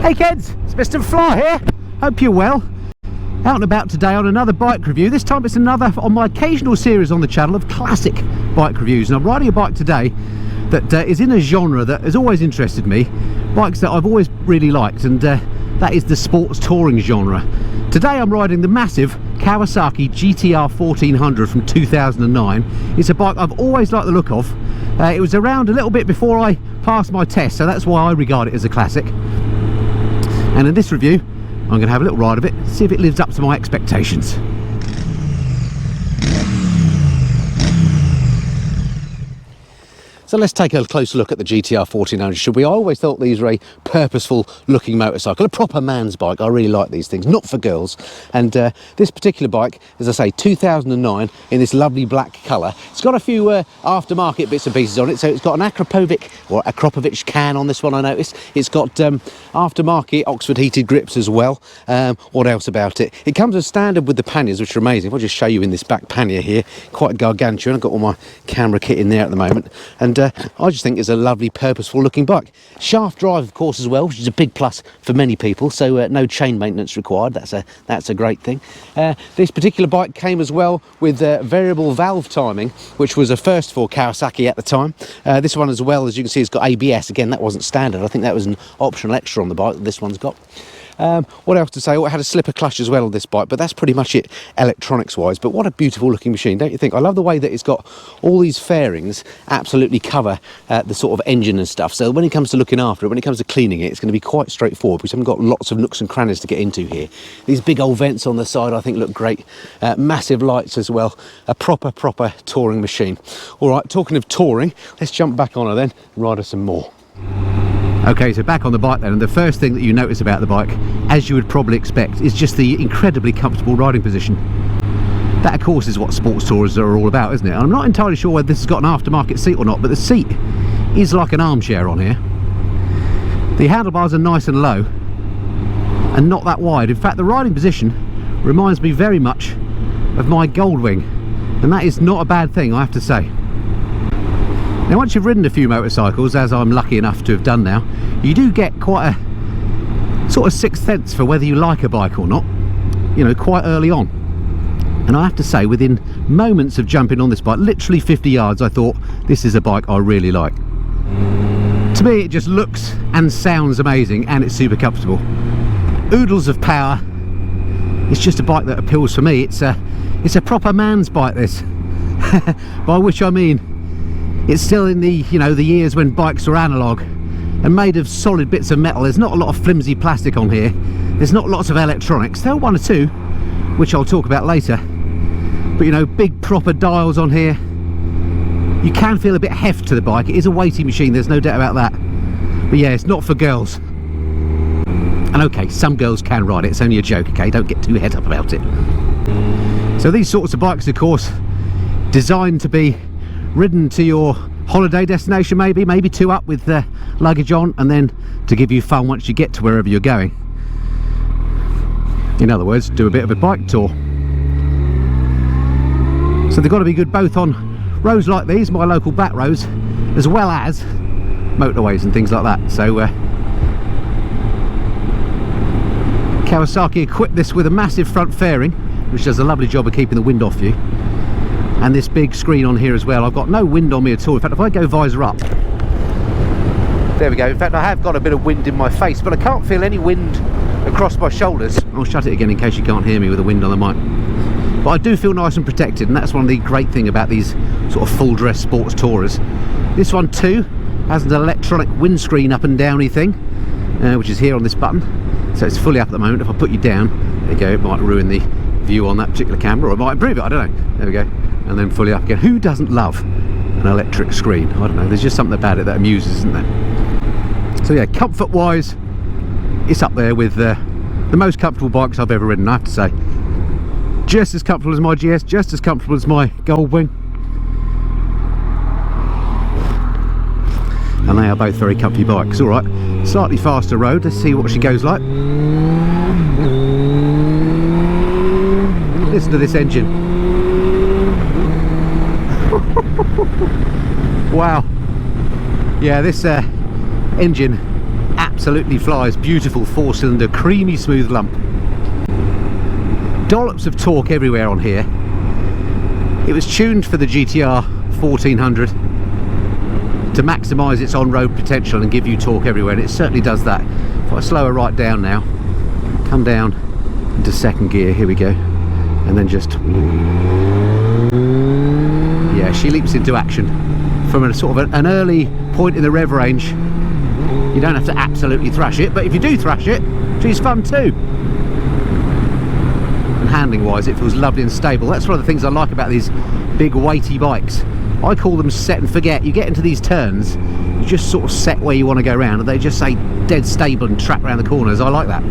Hey kids, it's Mr. Fly here. Hope you're well. Out and about today on another bike review. This time it's another on my occasional series on the channel of classic bike reviews. And I'm riding a bike today that is in a genre that has always interested me. Bikes that I've always really liked, and that is the sports touring genre. Today I'm riding the massive Kawasaki GTR1400 from 2009. It's a bike I've always liked the look of. It was around a little bit before I passed my test, so that's why I regard it as a classic. And in this review, I'm going to have a little ride of it, see if it lives up to my expectations. So let's take a closer look at the GTR1400, should we? I always thought these were a purposeful looking motorcycle, a proper man's bike. I really like these things, not for girls. And this particular bike, as I say, 2009 in this lovely black colour. It's got a few aftermarket bits and pieces on it. So it's got an Akrapovic can on this one, I noticed. It's got aftermarket Oxford heated grips as well. What else about it? It comes as standard with the panniers, which are amazing. If I just show you in this back pannier here, quite gargantuan. I've got all my camera kit in there at the moment. And I just think it's a lovely purposeful looking bike. Shaft drive of course as well, which is a big plus for many people, so no chain maintenance required. That's a great thing. This particular bike came as well with variable valve timing, which was a first for Kawasaki at the time. This one as well, as you can see, has got ABS. Again, that wasn't standard. I think that was an optional extra on the bike that this one's got. What else to say? Oh, it had a slipper clutch as well on this bike, but that's pretty much it electronics wise. But what a beautiful looking machine, don't you think? I love the way that it's got all these fairings absolutely cover the sort of engine and stuff, so when it comes to looking after it, when it comes to cleaning it, it's going to be quite straightforward because we haven't got lots of nooks and crannies to get into here. These big old vents on the side I think look great. Massive lights as well. A proper touring machine. All right, talking of touring, let's jump back on her then and ride her some more. Okay, so back on the bike then, and the first thing that you notice about the bike, as you would probably expect, is just the incredibly comfortable riding position. That of course is what sports tourers are all about, isn't it? And I'm not entirely sure whether this has got an aftermarket seat or not, but the seat is like an armchair on here. The handlebars are nice and low and not that wide. In fact, the riding position reminds me very much of my Goldwing, and that is not a bad thing, I have to say. Now once you've ridden a few motorcycles, as I'm lucky enough to have done now, you do get quite a sort of sixth sense for whether you like a bike or not, you know, quite early on. And I have to say, within moments of jumping on this bike, literally 50 yards, I thought, this is a bike I really like. To me, it just looks and sounds amazing, and it's super comfortable. Oodles of power. It's just a bike that appeals for me. It's a proper man's bike, this. By which I mean, it's still in the, you know, the years when bikes were analogue and made of solid bits of metal. There's not a lot of flimsy plastic on here. There's not lots of electronics. There are one or two, which I'll talk about later. But you know, big proper dials on here. You can feel a bit heft to the bike. It is a weighty machine, there's no doubt about that. But yeah, it's not for girls. And okay, some girls can ride it. It's only a joke, okay? Don't get too head up about it. So these sorts of bikes, of course, designed to be ridden to your holiday destination, maybe two up with luggage on, and then to give you fun once you get to wherever you're going. In other words, do a bit of a bike tour. So they've got to be good both on roads like these, my local back roads, as well as motorways and things like that. So Kawasaki equipped this with a massive front fairing, which does a lovely job of keeping the wind off you. And this big screen on here as well. I've got no wind on me at all. In fact, if I go visor up, there we go. In fact, I have got a bit of wind in my face, but I can't feel any wind across my shoulders. I'll shut it again in case you can't hear me with the wind on the mic. But I do feel nice and protected, and that's one of the great things about these sort of full dress sports tourers. This one too has an electronic windscreen up and downy thing, which is here on this button. So it's fully up at the moment. If I put you down, there you go, it might ruin the view on that particular camera, or it might improve it, I don't know. There we go. And then fully up again. Who doesn't love an electric screen? I don't know, there's just something about it that amuses, isn't there? So yeah, comfort wise, it's up there with the most comfortable bikes I've ever ridden, I have to say. Just as comfortable as my GS, just as comfortable as my Goldwing. And they are both very comfy bikes. Alright, slightly faster road, let's see what she goes like. Listen to this engine. Wow. Yeah, this engine absolutely flies. Beautiful 4-cylinder, creamy smooth lump. Dollops of torque everywhere on here. It was tuned for the GTR 1400 to maximise its on-road potential and give you torque everywhere, and it certainly does that. If I slow her right down now, come down into second gear, here we go, and then just, yeah, she leaps into action from a sort of an early point in the rev range. You don't have to absolutely thrash it, but if you do thrash it, she's fun too. And handling wise, it feels lovely and stable. That's one of the things I like about these big weighty bikes. I call them set and forget. You get into these turns, you just sort of set where you want to go around, and they just say dead stable and track around the corners. I like that.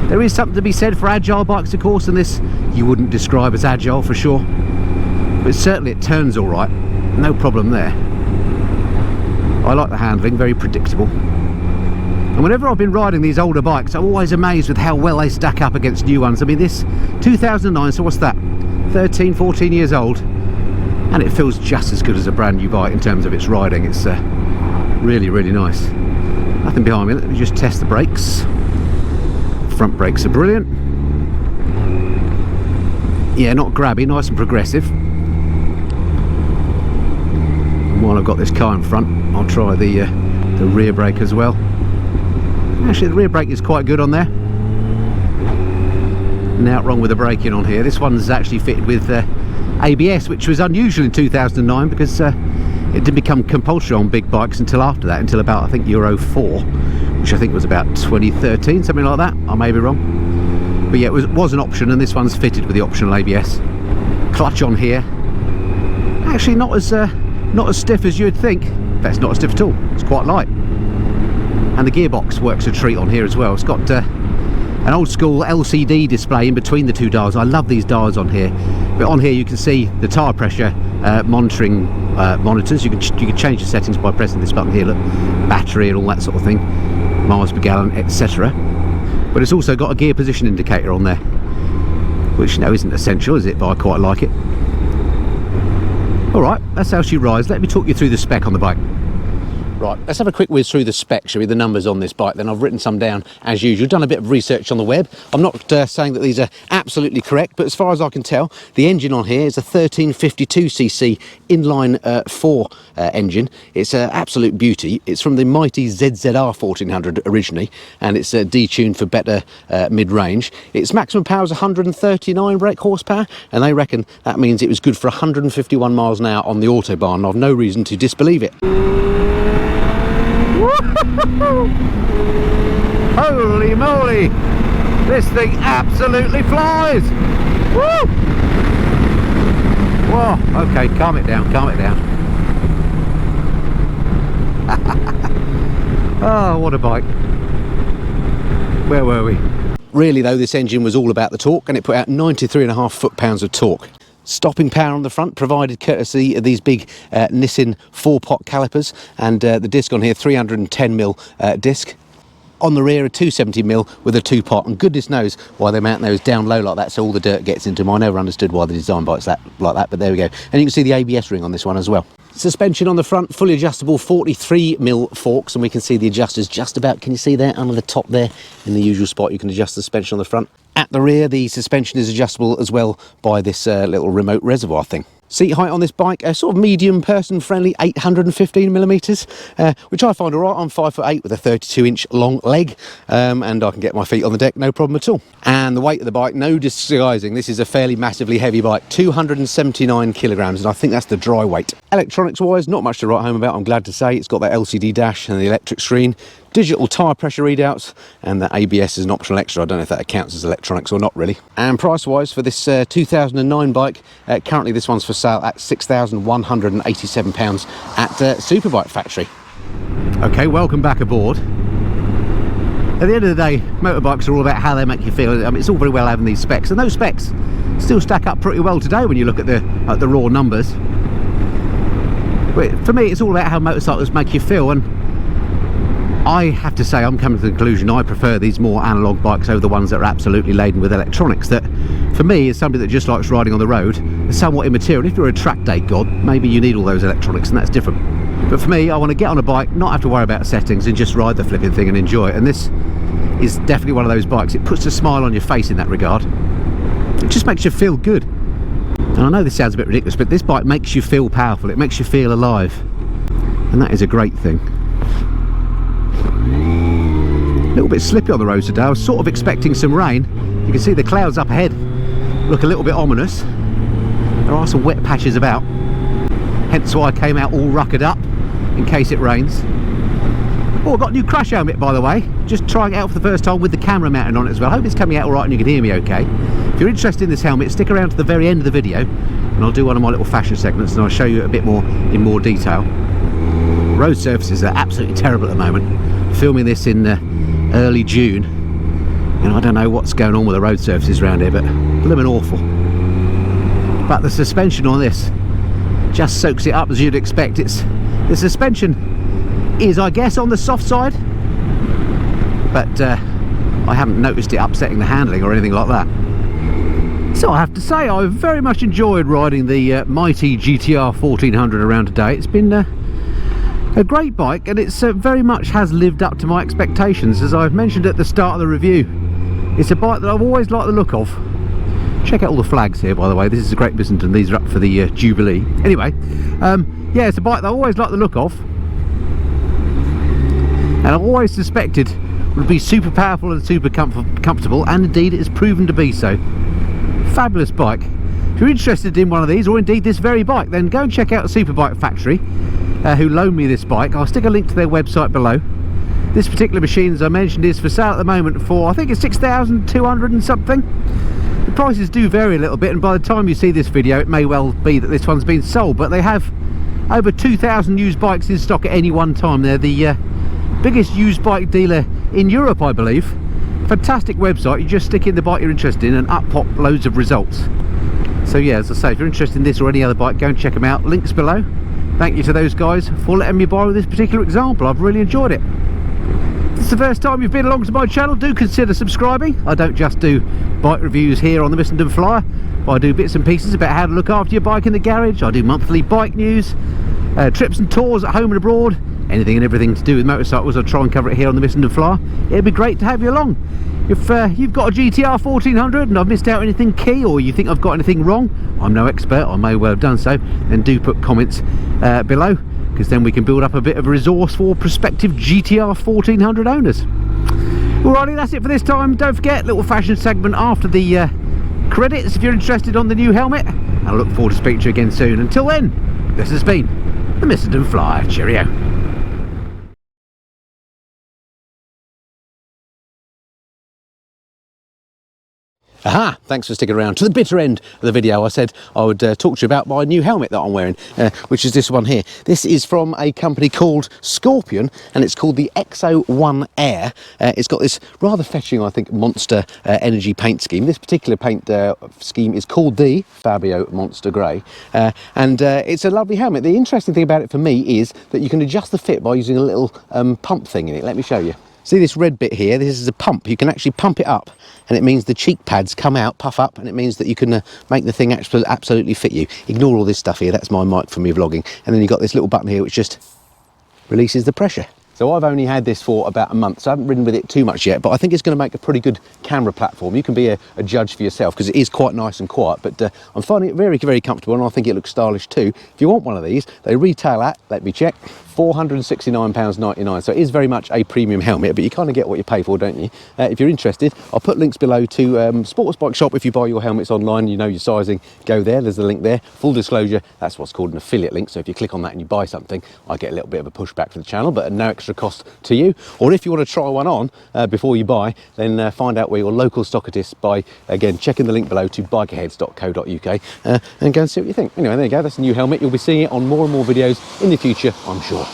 There is something to be said for agile bikes, of course, and this you wouldn't describe as agile for sure, but certainly it turns all right, no problem there. I like the handling, very predictable. And whenever I've been riding these older bikes, I'm always amazed with how well they stack up against new ones. I mean, this 2009, so what's that, 13, 14 years old, and it feels just as good as a brand new bike in terms of its riding. It's really, really nice. Nothing behind me. Let me just test the brakes. Front brakes are brilliant. Yeah, not grabby, nice and progressive. And while I've got this car in front, I'll try the rear brake as well. Actually, the rear brake is quite good on there. Now wrong with the braking on here. This one's actually fitted with ABS, which was unusual in 2009 because it didn't become compulsory on big bikes until after that, until about, I think, Euro 4, which I think was about 2013, something like that. I may be wrong, but yeah, it was an option, and this one's fitted with the optional ABS. Clutch on here, actually not as stiff as you'd think. That's not as stiff at all. It's quite light, and the gearbox works a treat on here as well. It's got an old school LCD display in between the two dials. I love these dials on here. But on here you can see the tyre pressure monitoring monitors. You can change the settings by pressing this button here. Look, battery and all that sort of thing, miles per gallon, etc. But it's also got a gear position indicator on there, which, you know, isn't essential, is it? But I quite like it. All right, that's how she rides. Let me talk you through the spec on the bike. Right, let's have a quick whiz through the specs, shall we? The numbers on this bike. Then I've written some down as usual, done a bit of research on the web. I'm not saying that these are absolutely correct, but as far as I can tell, the engine on here is a 1352cc inline 4 engine. It's an absolute beauty. It's from the mighty ZZR 1400 originally, and it's detuned for better mid-range. Its maximum power is 139 brake horsepower, and they reckon that means it was good for 151 miles an hour on the Autobahn, and I've no reason to disbelieve it. Holy moly, this thing absolutely flies. Woo! Whoa, okay, calm it down, calm it down. Oh, what a bike. Where were we? Really though, this engine was all about the torque, and it put out 93.5 foot-pounds of torque. Stopping power on the front provided courtesy of these big Nissin 4-pot calipers, and the disc on here, 310mm disc. On the rear, a 270mm with a 2-pot, and goodness knows why they mount those down low like that, so all the dirt gets into them. I never understood why they designed bikes like that, but there we go. And you can see the ABS ring on this one as well. Suspension on the front, fully adjustable 43mm forks, and we can see the adjusters just about, can you see there, under the top there, in the usual spot you can adjust the suspension on the front. At the rear, the suspension is adjustable as well by this little remote reservoir thing. Seat height on this bike, a sort of medium person-friendly 815mm, which I find all right. I'm 5'8" with a 32-inch long leg, and I can get my feet on the deck, no problem at all. And the weight of the bike, no disguising, this is a fairly massively heavy bike, 279 kilograms, and I think that's the dry weight. Electronics-wise, not much to write home about, I'm glad to say. It's got that LCD dash and the electric screen, digital tyre pressure readouts, and the ABS is an optional extra. I don't know if that counts as electronics or not really. And price-wise for this 2009 bike, currently this one's for sale at £6,187 at Superbike Factory. Okay, welcome back aboard. At the end of the day, motorbikes are all about how they make you feel. I mean, it's all very well having these specs, and those specs still stack up pretty well today when you look at the raw numbers. But for me, it's all about how motorcycles make you feel, and I have to say, I'm coming to the conclusion I prefer these more analogue bikes over the ones that are absolutely laden with electronics. That, for me, as somebody that just likes riding on the road, is somewhat immaterial. If you're a track day god, maybe you need all those electronics, and that's different. But for me, I want to get on a bike, not have to worry about settings, and just ride the flipping thing and enjoy it. And this is definitely one of those bikes. It puts a smile on your face in that regard. It just makes you feel good. And I know this sounds a bit ridiculous, but this bike makes you feel powerful. It makes you feel alive. And that is a great thing. A little bit slippy on the road today. I was sort of expecting some rain. You can see the clouds up ahead look a little bit ominous. There are some wet patches about. Hence why I came out all ruckered up in case it rains. Oh, I've got a new crash helmet, by the way. Just trying it out for the first time with the camera mounted on it as well. I hope it's coming out all right and you can hear me okay. If you're interested in this helmet, stick around to the very end of the video and I'll do one of my little fashion segments and I'll show you a bit more in more detail. Road surfaces are absolutely terrible at the moment. Filming this in early June. You know, I don't know what's going on with the road surfaces around here, but blooming awful. But the suspension on this just soaks it up as you'd expect. The suspension is, I guess, on the soft side, but I haven't noticed it upsetting the handling or anything like that. So I have to say, I've very much enjoyed riding the mighty GTR1400 around today. It's been a great bike, and it's very much has lived up to my expectations. As I've mentioned at the start of the review, it's a bike that I've always liked the look of. Check out all the flags here, by the way. This is a Great Byzanton. These are up for the Jubilee. Anyway, yeah, it's a bike that I always liked the look of, and I've always suspected would be super powerful and super comfortable, and indeed it has proven to be so. Fabulous bike. If you're interested in one of these, or indeed this very bike, then go and check out the Superbike Factory, who loaned me this bike. I'll stick a link to their website below. This particular machine, as I mentioned, is for sale at the moment for, I think it's 6,200 and something. The prices do vary a little bit, and by the time you see this video it may well be that this one's been sold, but they have over 2,000 used bikes in stock at any one time. They're the biggest used bike dealer in Europe, I believe. Fantastic website. You just stick in the bike you're interested in and up pop loads of results. So yeah, as I say, if you're interested in this or any other bike, go and check them out. Links below. Thank you to those guys for letting me borrow this particular example. I've really enjoyed it. If it's the first time you've been along to my channel, do consider subscribing. I don't just do bike reviews here on the Missenden Flyer, but I do bits and pieces about how to look after your bike in the garage. I do monthly bike news, trips and tours at home and abroad, anything and everything to do with motorcycles. I try and cover it here on the Missenden Flyer. It'd be great to have you along. If you've got a GTR 1400 and I've missed out anything key, or you think I've got anything wrong, I'm no expert, I may well have done so, then do put comments below, because then we can build up a bit of a resource for prospective GTR 1400 owners. Alrighty, that's it for this time. Don't forget, little fashion segment after the credits if you're interested on the new helmet. I look forward to speaking to you again soon. Until then, this has been the Missenden Flyer. Cheerio. Aha, thanks for sticking around to the bitter end of the video. I said I would talk to you about my new helmet that I'm wearing, which is this one here. This is from a company called Scorpion, and it's called the XO1 Air. It's got this rather fetching, I think, Monster energy paint scheme. This particular paint scheme is called the Fabio Monster Grey, and it's a lovely helmet. The interesting thing about it for me is that you can adjust the fit by using a little pump thing in it. Let me show you. See this red bit here? This is a pump. You can actually pump it up, and it means the cheek pads come out, puff up, and it means that you can make the thing absolutely fit you. Ignore all this stuff here. That's my mic for me vlogging. And then you've got this little button here which just releases the pressure. So I've only had this for about a month, so I haven't ridden with it too much yet, but I think it's going to make a pretty good camera platform. You can be a judge for yourself, because it is quite nice and quiet, but I'm finding it very, very comfortable, and I think it looks stylish too. If you want one of these, they retail at, let me check, £469.99, so it is very much a premium helmet, but you kind of get what you pay for, don't you? If you're interested, I'll put links below to Sports Bike Shop. If you buy your helmets online, you know your sizing, go there, there's the link there. Full disclosure, that's what's called an affiliate link, so if you click on that and you buy something, I get a little bit of a pushback for the channel, but at no extra cost to you. Or if you want to try one on before you buy, then find out where your local stockist is by, again, checking the link below to bikeaheads.co.uk and go and see what you think. Anyway, there you go, that's a new helmet. You'll be seeing it on more and more videos in the future, I'm sure.